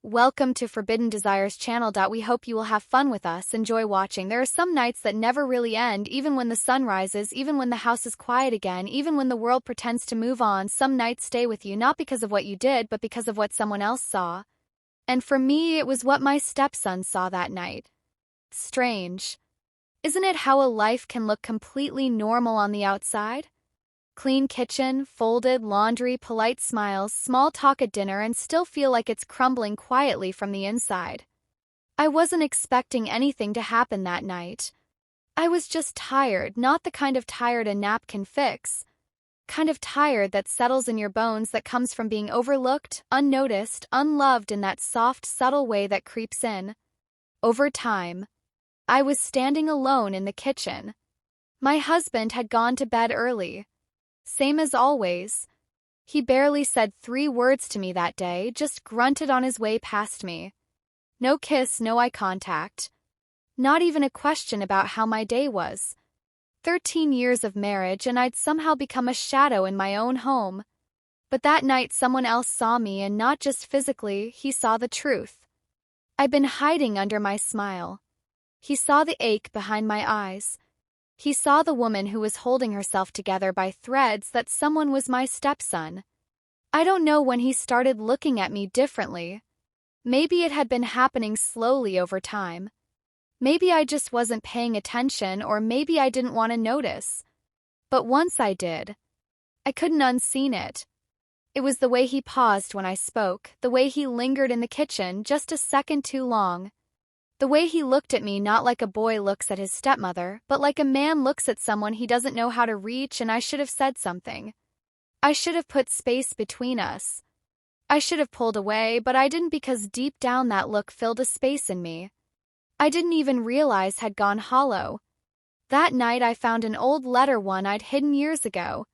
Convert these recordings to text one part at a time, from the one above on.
Welcome to Forbidden Desires channel. We hope you will have fun with us. Enjoy watching. There are some nights that never really end, even when the sun rises, even when the house is quiet again, even when the world pretends to move on. Some nights stay with you not because of what you did, but because of what someone else saw. And for me, it was what my stepson saw that night. Strange. Isn't it how a life can look completely normal on the outside? Clean kitchen, folded laundry, polite smiles, small talk at dinner, and still feel like it's crumbling quietly from the inside. I wasn't expecting anything to happen that night. I was just tired, not the kind of tired a nap can fix. Kind of tired that settles in your bones, that comes from being overlooked, unnoticed, unloved in that soft, subtle way that creeps in. Over time, I was standing alone in the kitchen. My husband had gone to bed early. Same as always. He barely said 3 words to me that day, just grunted on his way past me. No kiss, no eye contact. Not even a question about how my day was. 13 years of marriage and I'd somehow become a shadow in my own home. But that night someone else saw me, and not just physically, he saw the truth. I'd been hiding under my smile. He saw the ache behind my eyes. He saw the woman who was holding herself together by threads, that someone was my stepson. I don't know when he started looking at me differently. Maybe it had been happening slowly over time. Maybe I just wasn't paying attention, or maybe I didn't want to notice. But once I did, I couldn't unseen it. It was the way he paused when I spoke, the way he lingered in the kitchen just a second too long. The way he looked at me, not like a boy looks at his stepmother, but like a man looks at someone he doesn't know how to reach. And I should have said something. I should have put space between us. I should have pulled away, but I didn't, because deep down that look filled a space in me I didn't even realize had gone hollow. That night I found an old letter, one I'd hidden years ago.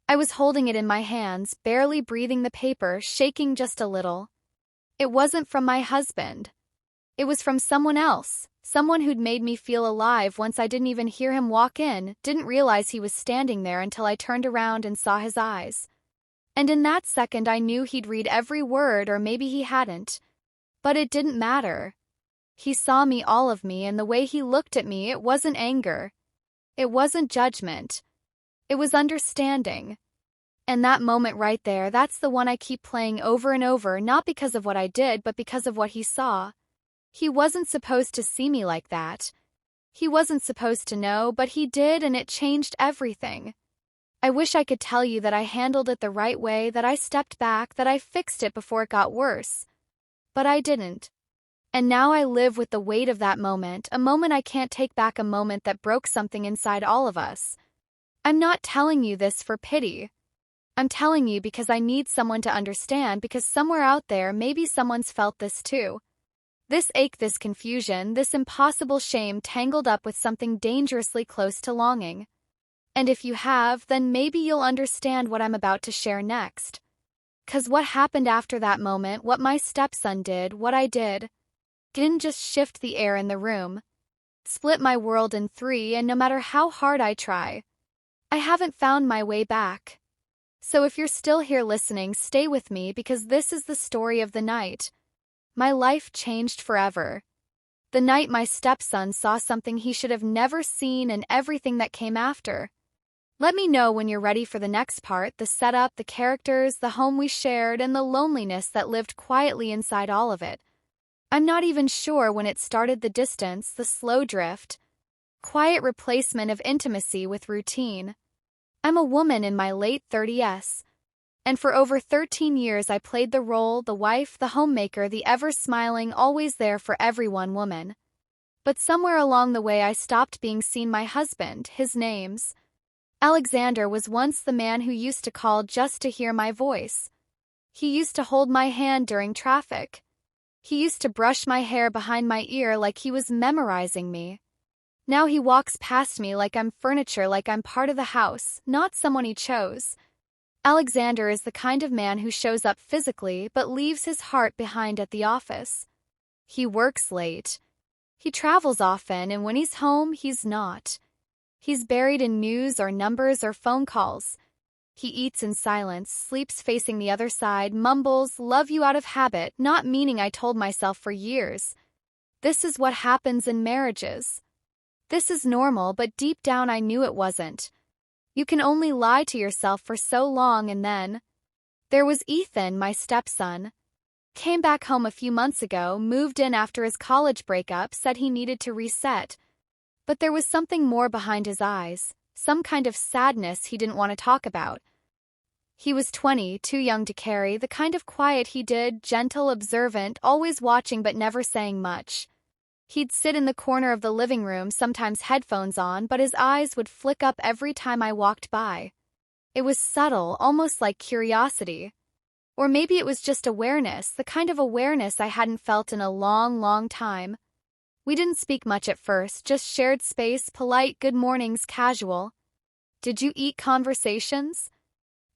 I was holding it in my hands, barely breathing the paper, shaking just a little. It wasn't from my husband. It was from someone else, someone who'd made me feel alive once I didn't even hear him walk in, didn't realize he was standing there until I turned around and saw his eyes. And in that second I knew he'd read every word, or maybe he hadn't. But it didn't matter. He saw me, all of me, and the way he looked at me, it wasn't anger. It wasn't judgment. It was understanding. And that moment right there, that's the one I keep playing over and over, not because of what I did, but because of what he saw. He wasn't supposed to see me like that. He wasn't supposed to know, but he did, and it changed everything. I wish I could tell you that I handled it the right way, that I stepped back, that I fixed it before it got worse. But I didn't. And now I live with the weight of that moment, a moment I can't take back, a moment that broke something inside all of us. I'm not telling you this for pity. I'm telling you because I need someone to understand, because somewhere out there maybe someone's felt this too. This ache, this confusion, this impossible shame tangled up with something dangerously close to longing. And if you have, then maybe you'll understand what I'm about to share next. 'Cause what happened after that moment, what my stepson did, what I did, didn't just shift the air in the room. Split my world in 3, and no matter how hard I try, I haven't found my way back. So if you're still here listening, stay with me, because this is the story of the night. My life changed forever. The night my stepson saw something he should have never seen, and everything that came after. Let me know when you're ready for the next part, the setup, the characters, the home we shared, and the loneliness that lived quietly inside all of it. I'm not even sure when it started, the distance, the slow drift. Quiet replacement of intimacy with routine. I'm a woman in my late 30s. And for over 13 years I played the role, the wife, the homemaker, the ever-smiling, always there for everyone woman. But somewhere along the way I stopped being seen. My husband, his name's Alexander, was once the man who used to call just to hear my voice. He used to hold my hand during traffic. He used to brush my hair behind my ear like he was memorizing me. Now he walks past me like I'm furniture, like I'm part of the house, not someone he chose. Alexander is the kind of man who shows up physically but leaves his heart behind at the office. He works late. He travels often, and when he's home, he's not. He's buried in news or numbers or phone calls. He eats in silence, sleeps facing the other side, mumbles, "Love you" out of habit, not meaning I told myself for years. This is what happens in marriages. This is normal, but deep down I knew it wasn't. You can only lie to yourself for so long, and then there was Ethan, my stepson. Came back home a few months ago, moved in after his college breakup, said he needed to reset. But there was something more behind his eyes, some kind of sadness he didn't want to talk about. He was 20, too young to carry, the kind of quiet he did, gentle, observant, always watching but never saying much. He'd sit in the corner of the living room, sometimes headphones on, but his eyes would flick up every time I walked by. It was subtle, almost like curiosity. Or maybe it was just awareness, the kind of awareness I hadn't felt in a long, long time. We didn't speak much at first, just shared space, polite good mornings, casual. Did you eat conversations?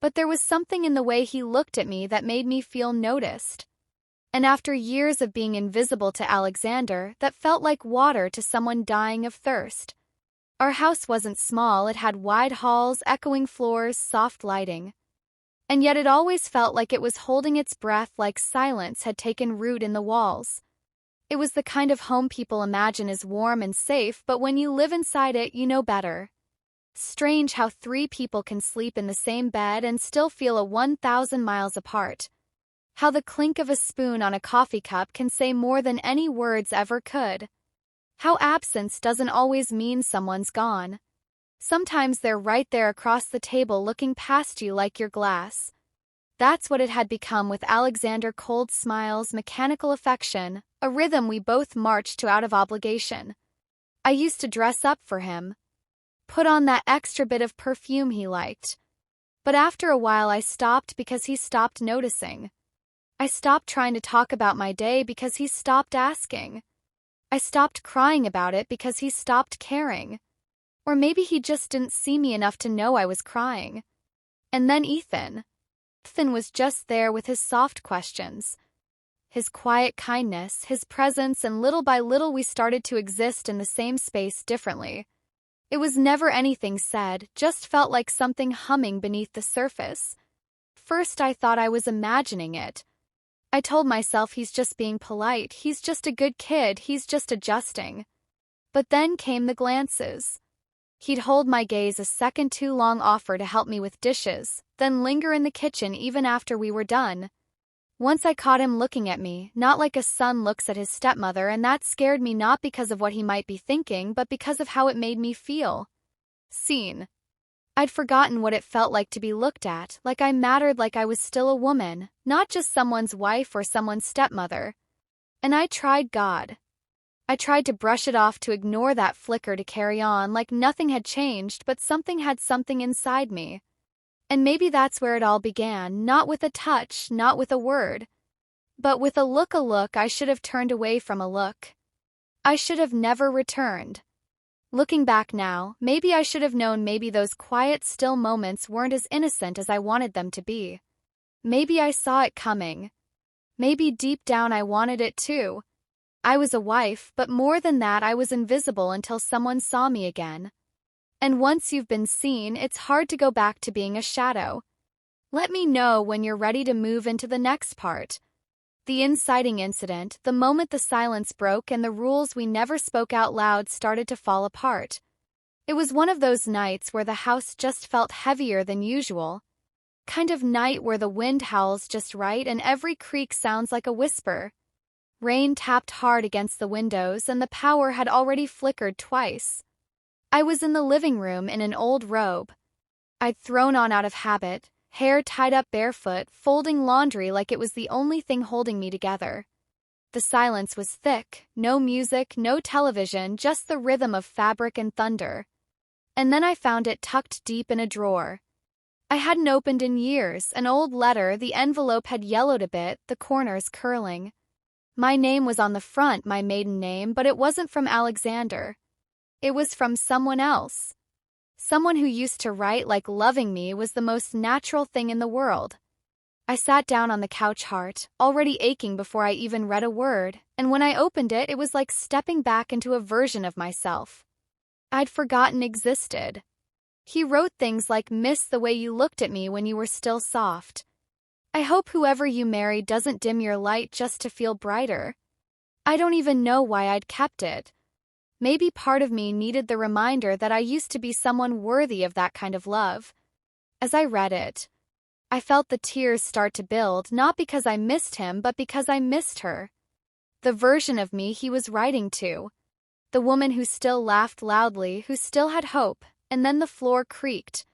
But there was something in the way he looked at me that made me feel noticed. And after years of being invisible to Alexander, that felt like water to someone dying of thirst. Our house wasn't small, it had wide halls, echoing floors, soft lighting. And yet it always felt like it was holding its breath, like silence had taken root in the walls. It was the kind of home people imagine as warm and safe, but when you live inside it, you know better. Strange how 3 people can sleep in the same bed and still feel a 1,000 miles apart. How the clink of a spoon on a coffee cup can say more than any words ever could. How absence doesn't always mean someone's gone. Sometimes they're right there across the table looking past you like your glass. That's what it had become with Alexander: cold smiles, mechanical affection, a rhythm we both marched to out of obligation. I used to dress up for him, put on that extra bit of perfume he liked. But after a while I stopped because he stopped noticing. I stopped trying to talk about my day because he stopped asking. I stopped crying about it because he stopped caring. Or maybe he just didn't see me enough to know I was crying. And then Ethan. Ethan was just there with his soft questions, his quiet kindness, his presence, and little by little we started to exist in the same space differently. It was never anything said, just felt like something humming beneath the surface. First I thought I was imagining it. I told myself he's just being polite, he's just a good kid, he's just adjusting. But then came the glances. He'd hold my gaze a second too long, offer to help me with dishes, then linger in the kitchen even after we were done. Once I caught him looking at me, not like a son looks at his stepmother, and that scared me, not because of what he might be thinking, but because of how it made me feel. Seen. I'd forgotten what it felt like to be looked at, like I mattered, like I was still a woman, not just someone's wife or someone's stepmother. And I tried God. I tried to brush it off, to ignore that flicker, to carry on like nothing had changed, but something had something inside me. And maybe that's where it all began, not with a touch, not with a word, but with a look I should have turned away from, a look I should have never returned. Looking back now, maybe I should have known, maybe those quiet, still moments weren't as innocent as I wanted them to be. Maybe I saw it coming. Maybe deep down I wanted it too. I was a wife, but more than that, I was invisible until someone saw me again. And once you've been seen, it's hard to go back to being a shadow. Let me know when you're ready to move into the next part. The inciting incident, the moment the silence broke and the rules we never spoke out loud started to fall apart. It was one of those nights where the house just felt heavier than usual. Kind of night where the wind howls just right and every creak sounds like a whisper. Rain tapped hard against the windows and the power had already flickered twice. I was in the living room in an old robe I'd thrown on out of habit, hair tied up barefoot, folding laundry like it was the only thing holding me together. The silence was thick, no music, no television, just the rhythm of fabric and thunder. And then I found it tucked deep in a drawer. I hadn't opened in years, an old letter, the envelope had yellowed a bit, the corners curling. My name was on the front, my maiden name, but it wasn't from Alexander. It was from someone else. Someone who used to write like loving me was the most natural thing in the world. I sat down on the couch, heart already aching before I even read a word, and when I opened it, it was like stepping back into a version of myself I'd forgotten existed. He wrote things like, "Miss the way you looked at me when you were still soft. I hope whoever you marry doesn't dim your light just to feel brighter." I don't even know why I'd kept it. Maybe part of me needed the reminder that I used to be someone worthy of that kind of love. As I read it, I felt the tears start to build, not because I missed him, but because I missed her. The version of me he was writing to. The woman who still laughed loudly, who still had hope. And then the floor creaked.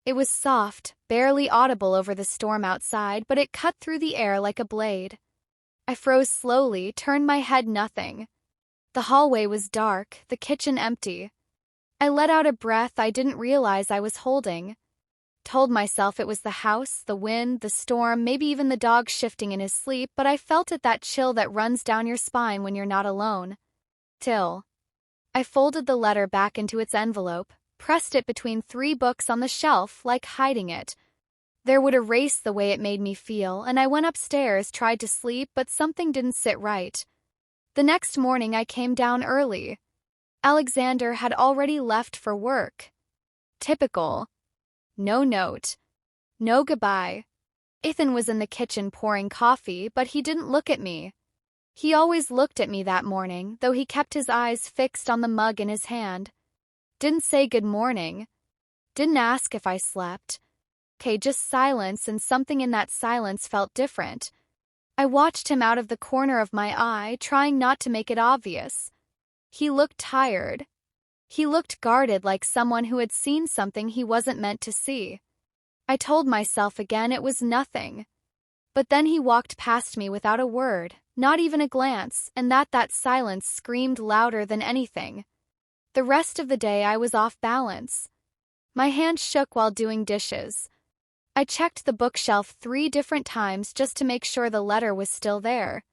It was soft, barely audible over the storm outside, but it cut through the air like a blade. I froze slowly, turned my head, nothing. The hallway was dark, the kitchen empty. I let out a breath I didn't realize I was holding. Told myself it was the house, the wind, the storm, maybe even the dog shifting in his sleep, but I felt it, that chill that runs down your spine when you're not alone. Till I folded the letter back into its envelope, pressed it between 3 books on the shelf, like hiding it. There would erase the way it made me feel, and I went upstairs, tried to sleep, but something didn't sit right. The next morning I came down early. Alexander had already left for work. Typical. No note. No goodbye. Ethan was in the kitchen pouring coffee, but he didn't look at me. He always looked at me that morning, though he kept his eyes fixed on the mug in his hand. Didn't say good morning. Didn't ask if I slept. Just silence, and something in that silence felt different. I watched him out of the corner of my eye, trying not to make it obvious. He looked tired. He looked guarded, like someone who had seen something he wasn't meant to see. I told myself again it was nothing. But then he walked past me without a word, not even a glance, and that silence screamed louder than anything. The rest of the day I was off balance. My hand shook while doing dishes. I checked the bookshelf 3 different times just to make sure the letter was still there.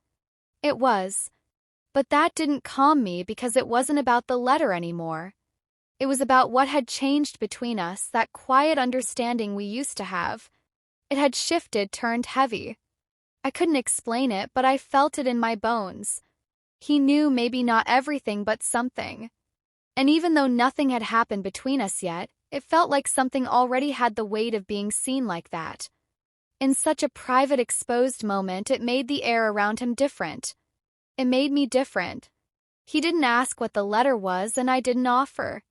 It was. But that didn't calm me, because it wasn't about the letter anymore. It was about what had changed between us, that quiet understanding we used to have. It had shifted, turned heavy. I couldn't explain it, but I felt it in my bones. He knew, maybe not everything, but something. And even though nothing had happened between us yet, it felt like something already had the weight of being seen like that. In such a private, exposed moment, it made the air around him different. It made me different. He didn't ask what the letter was, and I didn't offer.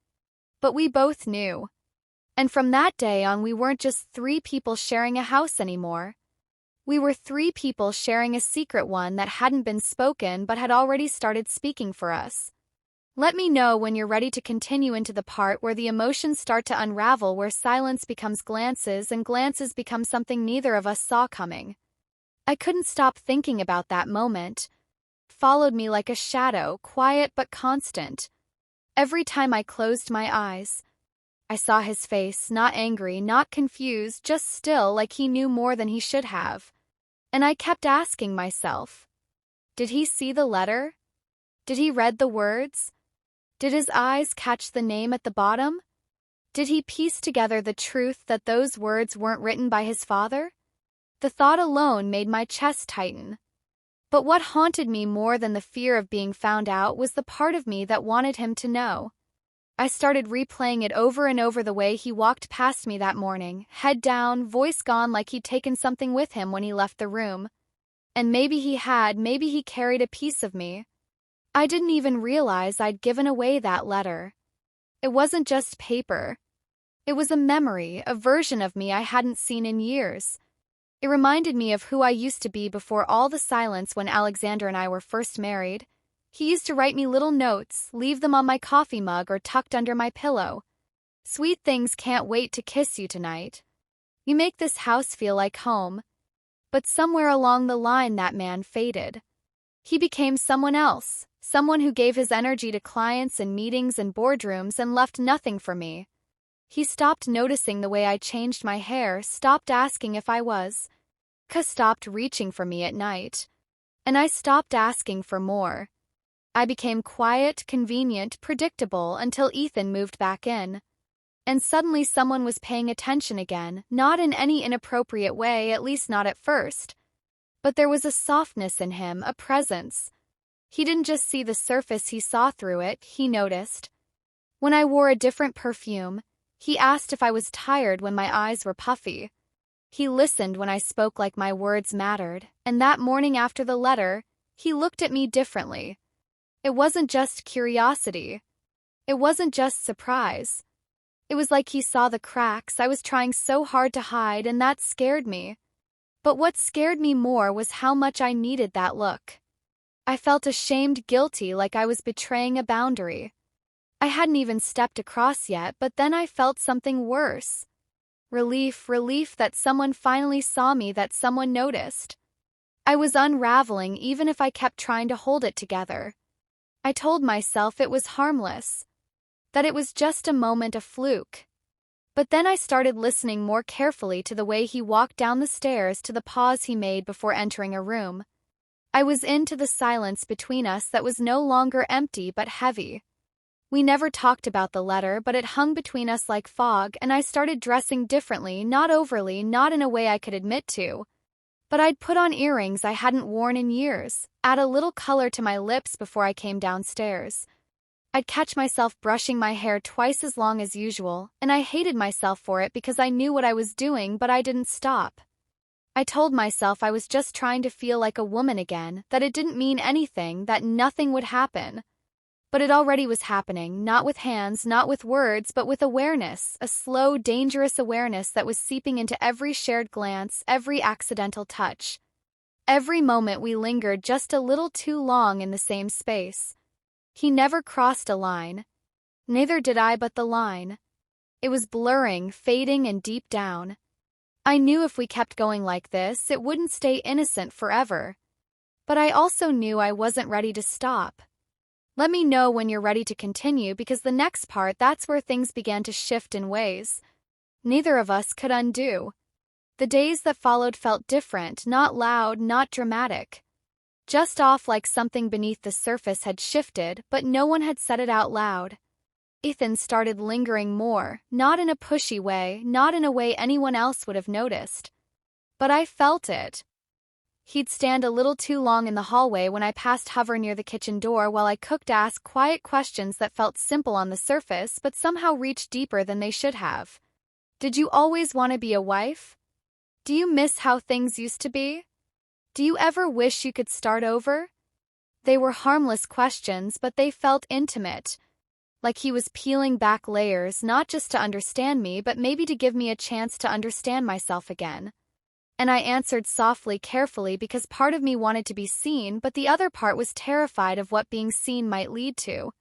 But we both knew. And from that day on, we weren't just 3 people sharing a house anymore. We were 3 people sharing a secret, one that hadn't been spoken but had already started speaking for us. Let me know when you're ready to continue into the part where the emotions start to unravel, where silence becomes glances and glances become something neither of us saw coming. I couldn't stop thinking about that moment. Followed me like a shadow, quiet but constant. Every time I closed my eyes, I saw his face, not angry, not confused, just still, like he knew more than he should have. And I kept asking myself, did he see the letter? Did he read the words? Did his eyes catch the name at the bottom? Did he piece together the truth that those words weren't written by his father? The thought alone made my chest tighten. But what haunted me more than the fear of being found out was the part of me that wanted him to know. I started replaying it over and over, the way he walked past me that morning, head down, voice gone, like he'd taken something with him when he left the room. And maybe he had, maybe he carried a piece of me. I didn't even realize I'd given away that letter. It wasn't just paper. It was a memory, a version of me I hadn't seen in years. It reminded me of who I used to be before all the silence, when Alexander and I were first married. He used to write me little notes, leave them on my coffee mug or tucked under my pillow. "Sweet things, can't wait to kiss you tonight. You make this house feel like home." But somewhere along the line that man faded. He became someone else, someone who gave his energy to clients and meetings and boardrooms and left nothing for me. He stopped noticing the way I changed my hair, stopped asking if I was, stopped reaching for me at night. And I stopped asking for more. I became quiet, convenient, predictable, until Ethan moved back in. And suddenly someone was paying attention again, not in any inappropriate way, at least not at first. But there was a softness in him, a presence. He didn't just see the surface, he saw through it, he noticed. When I wore a different perfume, He asked if I was tired when my eyes were puffy. He listened when I spoke like my words mattered, and that morning after the letter, he looked at me differently. It wasn't just curiosity. It wasn't just surprise. It was like he saw the cracks I was trying so hard to hide, and that scared me. But what scared me more was how much I needed that look. I felt ashamed, guilty, like I was betraying a boundary. I hadn't even stepped across yet, but then I felt something worse. Relief that someone finally saw me, that someone noticed. I was unraveling even if I kept trying to hold it together. I told myself it was harmless, that it was just a moment, a fluke. But then I started listening more carefully to the way he walked down the stairs, to the pause he made before entering a room. I was into the silence between us that was no longer empty but heavy. We never talked about the letter, but it hung between us like fog, and I started dressing differently, not overly, not in a way I could admit to. But I'd put on earrings I hadn't worn in years, add a little color to my lips before I came downstairs. I'd catch myself brushing my hair twice as long as usual, and I hated myself for it because I knew what I was doing, but I didn't stop. I told myself I was just trying to feel like a woman again, that it didn't mean anything, that nothing would happen. But it already was happening, not with hands, not with words, but with awareness, a slow, dangerous awareness that was seeping into every shared glance, every accidental touch. Every moment we lingered just a little too long in the same space. He never crossed a line. Neither did I, but the line. It was blurring, fading, and deep down. I knew if we kept going like this, it wouldn't stay innocent forever. But I also knew I wasn't ready to stop. Let me know when you're ready to continue, because the next part, that's where things began to shift in ways neither of us could undo. The days that followed felt different, not loud, not dramatic. Just off, like something beneath the surface had shifted, but no one had said it out loud. Ethan started lingering more, not in a pushy way, not in a way anyone else would have noticed. But I felt it. He'd stand a little too long in the hallway when I passed, hover near the kitchen door while I cooked, ask quiet questions that felt simple on the surface but somehow reached deeper than they should have. Did you always want to be a wife? Do you miss how things used to be? Do you ever wish you could start over? They were harmless questions, but they felt intimate. Like he was peeling back layers, not just to understand me, but maybe to give me a chance to understand myself again. And I answered softly, carefully, because part of me wanted to be seen, but the other part was terrified of what being seen might lead to.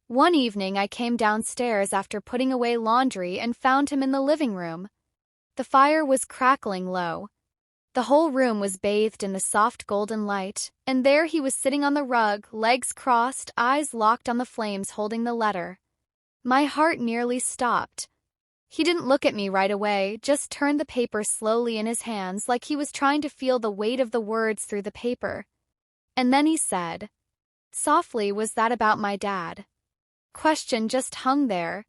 One evening I came downstairs after putting away laundry and found him in the living room. The fire was crackling low. The whole room was bathed in the soft golden light, and there he was sitting on the rug, legs crossed, eyes locked on the flames, holding the letter. My heart nearly stopped. He didn't look at me right away, just turned the paper slowly in his hands like he was trying to feel the weight of the words through the paper. And then he said, softly, "Was that about my dad?" Question just hung there.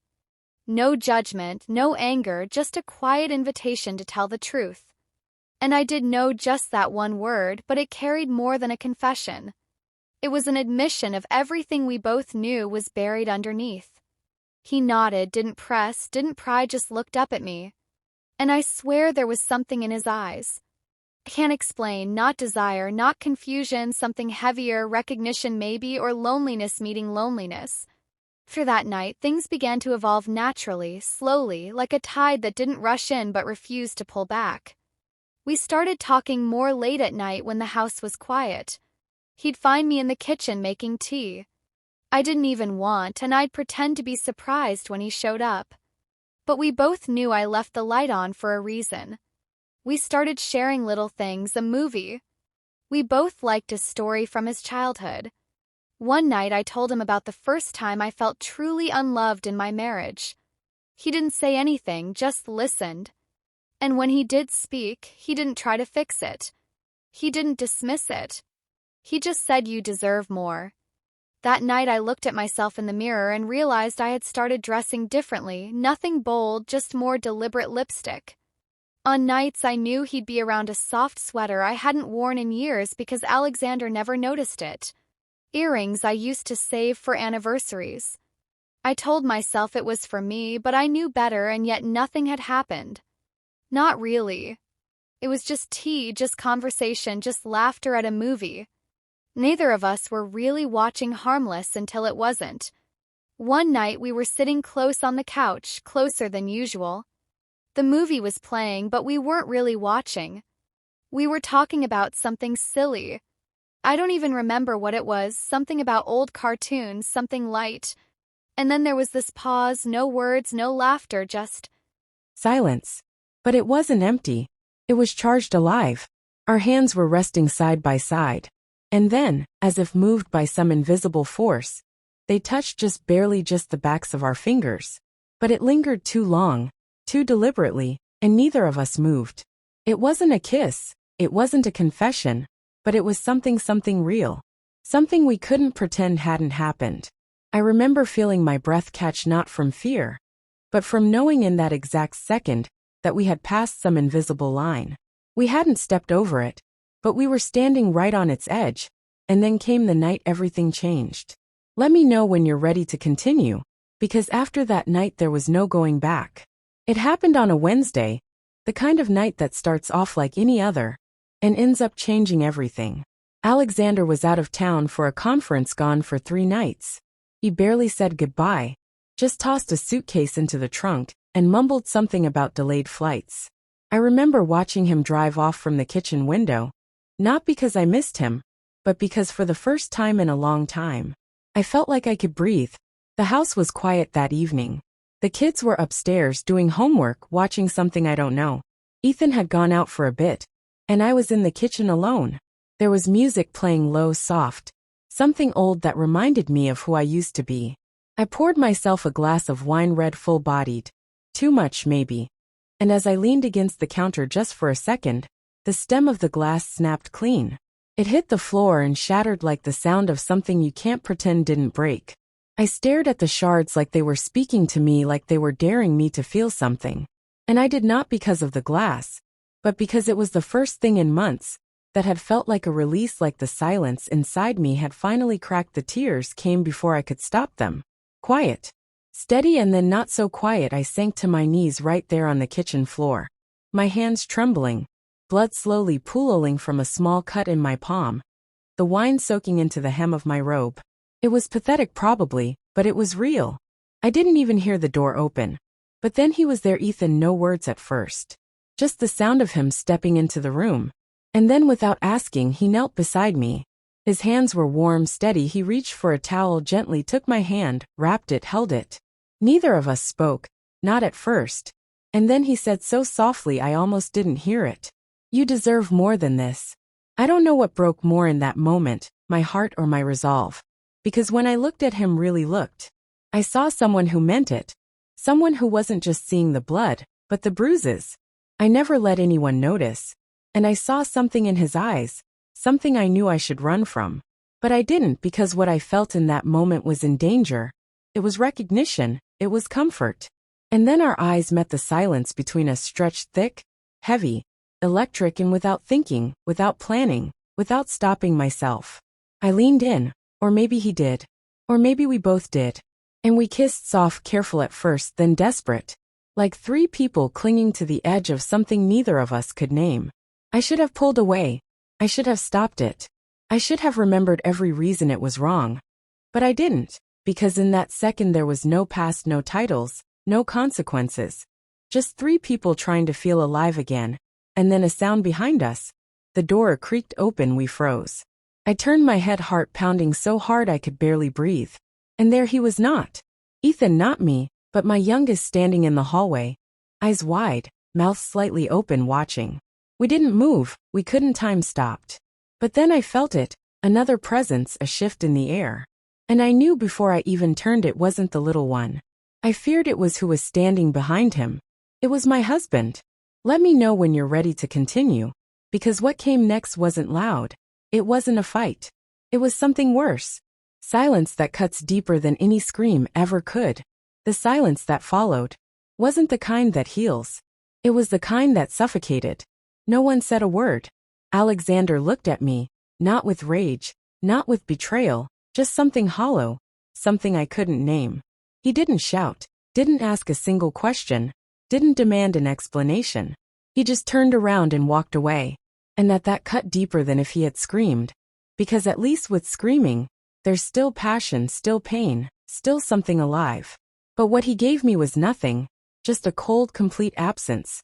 No judgment, no anger, just a quiet invitation to tell the truth. And I did know just that one word, but it carried more than a confession. It was an admission of everything we both knew was buried underneath. He nodded, didn't press, didn't pry, just looked up at me. And I swear there was something in his eyes. I can't explain, not desire, not confusion, something heavier, recognition maybe, or loneliness meeting loneliness. Through that night, things began to evolve naturally, slowly, like a tide that didn't rush in but refused to pull back. We started talking more late at night when the house was quiet. He'd find me in the kitchen making tea. I didn't even want, and I'd pretend to be surprised when he showed up. But we both knew I left the light on for a reason. We started sharing little things, a movie. We both liked a story from his childhood. One night I told him about the first time I felt truly unloved in my marriage. He didn't say anything, just listened. And when he did speak, he didn't try to fix it. He didn't dismiss it. He just said, "You deserve more." That night I looked at myself in the mirror and realized I had started dressing differently, nothing bold, just more deliberate lipstick. On nights I knew he'd be around a soft sweater I hadn't worn in years because Alexander never noticed it. Earrings I used to save for anniversaries. I told myself it was for me, but I knew better, and yet nothing had happened. Not really. It was just tea, just conversation, just laughter at a movie. Neither of us were really watching harmless until it wasn't. One night we were sitting close on the couch, closer than usual. The movie was playing, but we weren't really watching. We were talking about something silly. I don't even remember what it was, something about old cartoons, something light. And then there was this pause, no words, no laughter, just silence. But it wasn't empty. It was charged alive. Our hands were resting side by side. And then, as if moved by some invisible force, they touched just barely, just the backs of our fingers. But it lingered too long, too deliberately, and neither of us moved. It wasn't a kiss, it wasn't a confession, but it was something real. Something we couldn't pretend hadn't happened. I remember feeling my breath catch, not from fear, but from knowing in that exact second that we had passed some invisible line. We hadn't stepped over it, but we were standing right on its edge. And then came the night everything changed. Let me know when you're ready to continue, because after that night there was no going back. It happened on a Wednesday, the kind of night that starts off like any other, and ends up changing everything. Alexander was out of town for a conference, gone for 3 nights. He barely said goodbye, just tossed a suitcase into the trunk, and mumbled something about delayed flights. I remember watching him drive off from the kitchen window, not because I missed him, but because for the first time in a long time, I felt like I could breathe. The house was quiet that evening. The kids were upstairs doing homework, watching something I don't know. Ethan had gone out for a bit, and I was in the kitchen alone. There was music playing low, soft, something old that reminded me of who I used to be. I poured myself a glass of wine, red, full-bodied. Too much, maybe. And as I leaned against the counter just for a second, the stem of the glass snapped clean. It hit the floor and shattered like the sound of something you can't pretend didn't break. I stared at the shards like they were speaking to me, like they were daring me to feel something. And I did not because of the glass, but because it was the first thing in months that had felt like a release, like the silence inside me had finally cracked. The tears came before I could stop them. Quiet. Steady, and then not so quiet. I sank to my knees right there on the kitchen floor. My hands trembling, blood slowly pooling from a small cut in my palm, the wine soaking into the hem of my robe. It was pathetic probably, but it was real. I didn't even hear the door open. But then he was there, Ethan, no words at first. Just the sound of him stepping into the room. And then without asking, he knelt beside me. His hands were warm, steady. He reached for a towel, gently took my hand, wrapped it, held it. Neither of us spoke, not at first. And then he said so softly I almost didn't hear it. You deserve more than this. I don't know what broke more in that moment, my heart or my resolve. Because when I looked at him, really looked, I saw someone who meant it. Someone who wasn't just seeing the blood, but the bruises. I never let anyone notice. And I saw something in his eyes, something I knew I should run from. But I didn't, because what I felt in that moment was in danger. It was recognition, it was comfort. And then our eyes met. The silence between us stretched thick, heavy, electric, and without thinking, without planning, without stopping myself, I leaned in, or maybe he did, or maybe we both did. And we kissed, soft, careful at first, then desperate. Like 3 people clinging to the edge of something neither of us could name. I should have pulled away. I should have stopped it. I should have remembered every reason it was wrong. But I didn't, because in that second there was no past, no titles, no consequences. Just 3 people trying to feel alive again. And then a sound behind us. The door creaked open. We froze. I turned my head, heart pounding so hard I could barely breathe. And there he was, not Ethan, not me, but my youngest, standing in the hallway, eyes wide, mouth slightly open, watching. We didn't move, we couldn't. Time stopped. But then I felt it, another presence, a shift in the air. And I knew before I even turned it wasn't the little one. I feared it was who was standing behind him. It was my husband. Let me know when you're ready to continue, because what came next wasn't loud. It wasn't a fight. It was something worse. Silence that cuts deeper than any scream ever could. The silence that followed wasn't the kind that heals. It was the kind that suffocated. No one said a word. Alexander looked at me, not with rage, not with betrayal, just something hollow, something I couldn't name. He didn't shout, didn't ask a single question, didn't demand an explanation. He just turned around and walked away. And that cut deeper than if he had screamed. Because at least with screaming, there's still passion, still pain, still something alive. But what he gave me was nothing, just a cold, complete absence.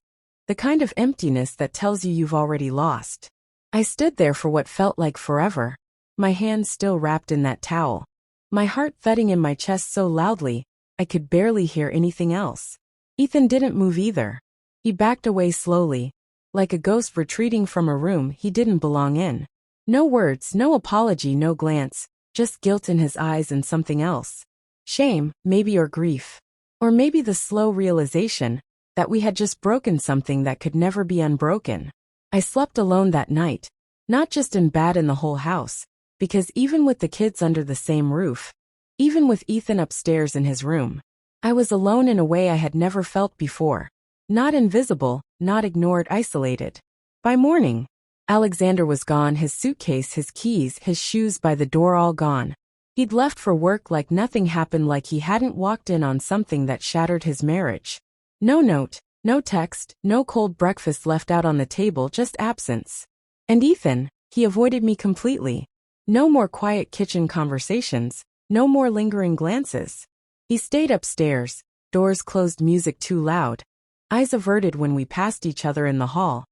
The kind of emptiness that tells you you've already lost. I stood there for what felt like forever, my hands still wrapped in that towel. My heart thudding in my chest so loudly, I could barely hear anything else. Ethan didn't move either. He backed away slowly, like a ghost retreating from a room he didn't belong in. No words, no apology, no glance, just guilt in his eyes and something else. Shame, maybe, or grief. Or maybe the slow realization that we had just broken something that could never be unbroken. I slept alone that night, not just in bed in the whole house, because even with the kids under the same roof, even with Ethan upstairs in his room, I was alone in a way I had never felt before. Not invisible, not ignored, isolated. By morning, Alexander was gone, his suitcase, his keys, his shoes by the door, all gone. He'd left for work like nothing happened, like he hadn't walked in on something that shattered his marriage. No note, no text, no cold breakfast left out on the table, just absence. And Ethan, he avoided me completely. No more quiet kitchen conversations, no more lingering glances. He stayed upstairs, doors closed, music too loud, eyes averted when we passed each other in the hall.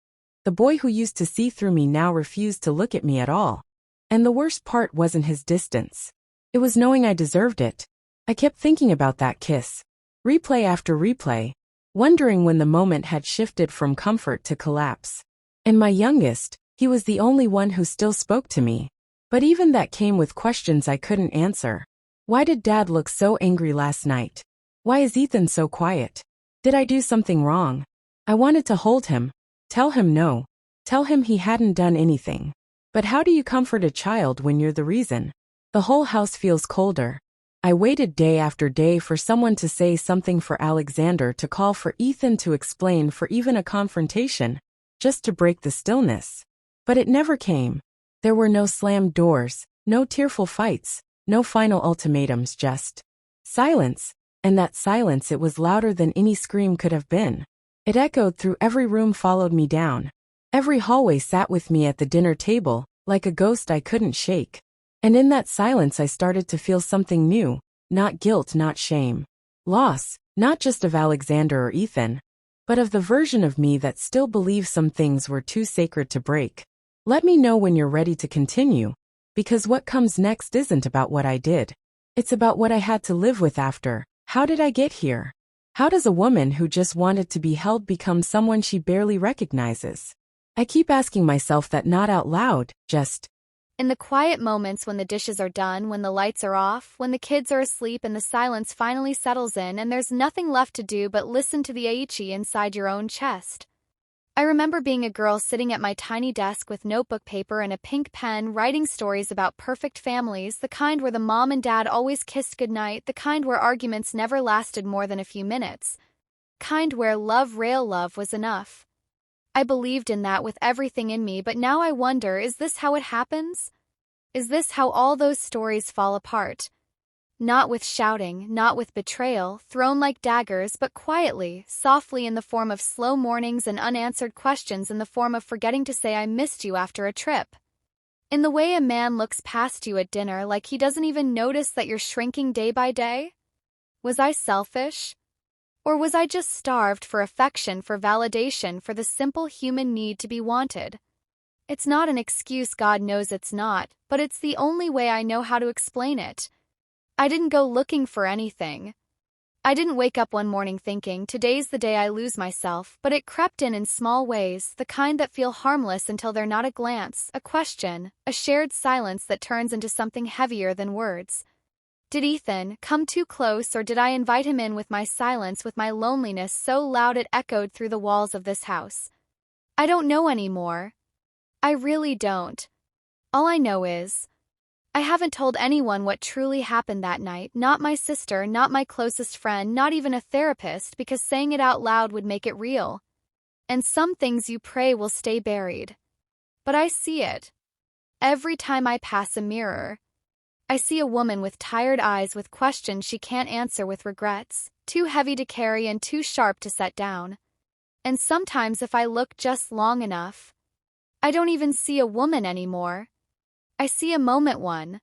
The boy who used to see through me now refused to look at me at all. And the worst part wasn't his distance. It was knowing I deserved it. I kept thinking about that kiss. Replay after replay, wondering when the moment had shifted from comfort to collapse. And my youngest, he was the only one who still spoke to me. But even that came with questions I couldn't answer. Why did Dad look so angry last night? Why is Ethan so quiet? Did I do something wrong? I wanted to hold him, tell him no, tell him he hadn't done anything. But how do you comfort a child when you're the reason? The whole house feels colder. I waited day after day for someone to say something, for Alexander to call, for Ethan to explain, for even a confrontation, just to break the stillness. But it never came. There were no slammed doors, no tearful fights, no final ultimatums, just silence. And that silence, it was louder than any scream could have been. It echoed through every room, followed me down. Every hallway, sat with me at the dinner table, like a ghost I couldn't shake. And in that silence I started to feel something new, not guilt, not shame. Loss, not just of Alexander or Ethan, but of the version of me that still believes some things were too sacred to break. Let me know when you're ready to continue, because what comes next isn't about what I did. It's about what I had to live with after. How did I get here? How does a woman who just wanted to be held become someone she barely recognizes? I keep asking myself that, not out loud, just in the quiet moments when the dishes are done, when the lights are off, when the kids are asleep and the silence finally settles in and there's nothing left to do but listen to the aichi inside your own chest. I remember being a girl sitting at my tiny desk with notebook paper and a pink pen, writing stories about perfect families, the kind where the mom and dad always kissed goodnight, the kind where arguments never lasted more than a few minutes, kind where real love was enough. I believed in that with everything in me, but now I wonder, is this how it happens? Is this how all those stories fall apart? Not with shouting, not with betrayal, thrown like daggers, but quietly, softly, in the form of slow mornings and unanswered questions, in the form of forgetting to say I missed you after a trip. In the way a man looks past you at dinner like he doesn't even notice that you're shrinking day by day? Was I selfish? Or was I just starved for affection, for validation, for the simple human need to be wanted? It's not an excuse, God knows it's not, but it's the only way I know how to explain it. I didn't go looking for anything. I didn't wake up one morning thinking, today's the day I lose myself, but it crept in small ways, the kind that feel harmless until they're not: a glance, a question, a shared silence that turns into something heavier than words. Did Ethan come too close, or did I invite him in with my silence, with my loneliness so loud it echoed through the walls of this house? I don't know anymore. I really don't. All I know is, I haven't told anyone what truly happened that night, not my sister, not my closest friend, not even a therapist, because saying it out loud would make it real. And some things you pray will stay buried. But I see it. Every time I pass a mirror. I see a woman with tired eyes, with questions she can't answer, with regrets, too heavy to carry and too sharp to set down. And sometimes if I look just long enough, I don't even see a woman anymore. I see a moment one.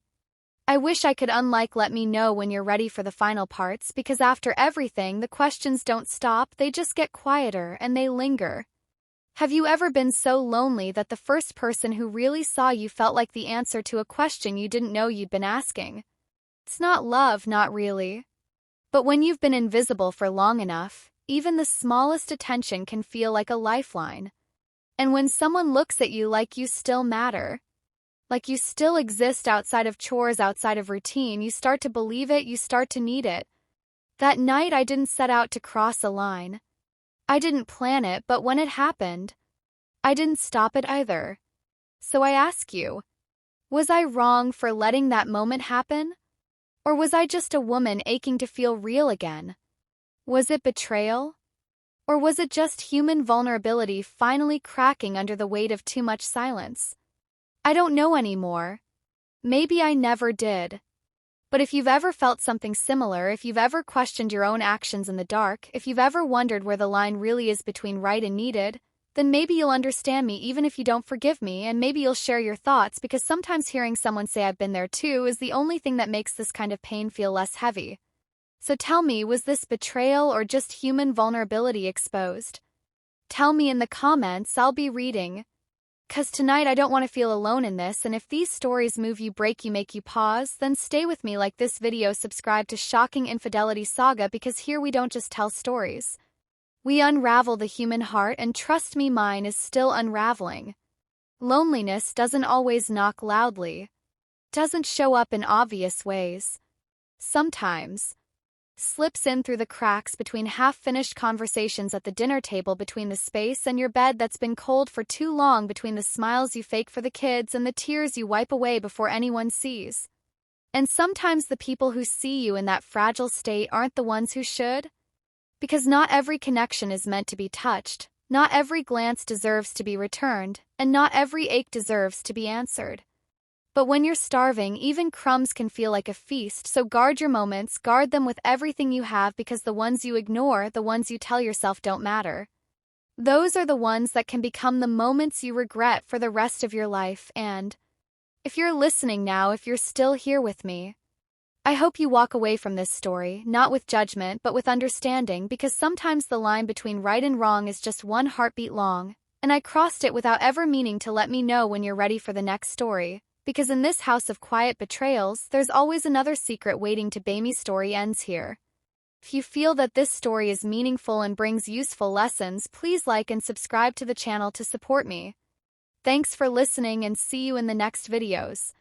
I wish I could let me know when you're ready for the final parts, because after everything the questions don't stop, they just get quieter and they linger. Have you ever been so lonely that the first person who really saw you felt like the answer to a question you didn't know you'd been asking? It's not love, not really. But when you've been invisible for long enough, even the smallest attention can feel like a lifeline. And when someone looks at you like you still matter, like you still exist outside of chores, outside of routine, you start to believe it, you start to need it. That night I didn't set out to cross a line. I didn't plan it, but when it happened, I didn't stop it either. So I ask you, was I wrong for letting that moment happen? Or was I just a woman aching to feel real again? Was it betrayal? Or was it just human vulnerability finally cracking under the weight of too much silence? I don't know anymore. Maybe I never did. But if you've ever felt something similar, if you've ever questioned your own actions in the dark, if you've ever wondered where the line really is between right and needed, then maybe you'll understand me even if you don't forgive me, and maybe you'll share your thoughts, because sometimes hearing someone say I've been there too is the only thing that makes this kind of pain feel less heavy. So tell me, was this betrayal or just human vulnerability exposed? Tell me in the comments, I'll be reading. 'Cause tonight I don't want to feel alone in this, and if these stories move you, break you, make you pause, then stay with me, like this video, subscribe to Shocking Infidelity Saga, because here we don't just tell stories. We unravel the human heart, and trust me, mine is still unraveling. Loneliness doesn't always knock loudly, doesn't show up in obvious ways. Sometimes slips in through the cracks between half-finished conversations at the dinner table, between the space and your bed that's been cold for too long, between the smiles you fake for the kids and the tears you wipe away before anyone sees. And sometimes the people who see you in that fragile state aren't the ones who should. Because not every connection is meant to be touched, not every glance deserves to be returned, and not every ache deserves to be answered. But when you're starving, even crumbs can feel like a feast, so guard your moments, guard them with everything you have, because the ones you ignore, the ones you tell yourself don't matter, those are the ones that can become the moments you regret for the rest of your life. And if you're listening now, if you're still here with me, I hope you walk away from this story, not with judgment, but with understanding, because sometimes the line between right and wrong is just one heartbeat long, and I crossed it without ever meaning. To let me know when you're ready for the next story. Because in this house of quiet betrayals, there's always another secret waiting to be. My story ends here. If you feel that this story is meaningful and brings useful lessons, please like and subscribe to the channel to support me. Thanks for listening, and see you in the next videos.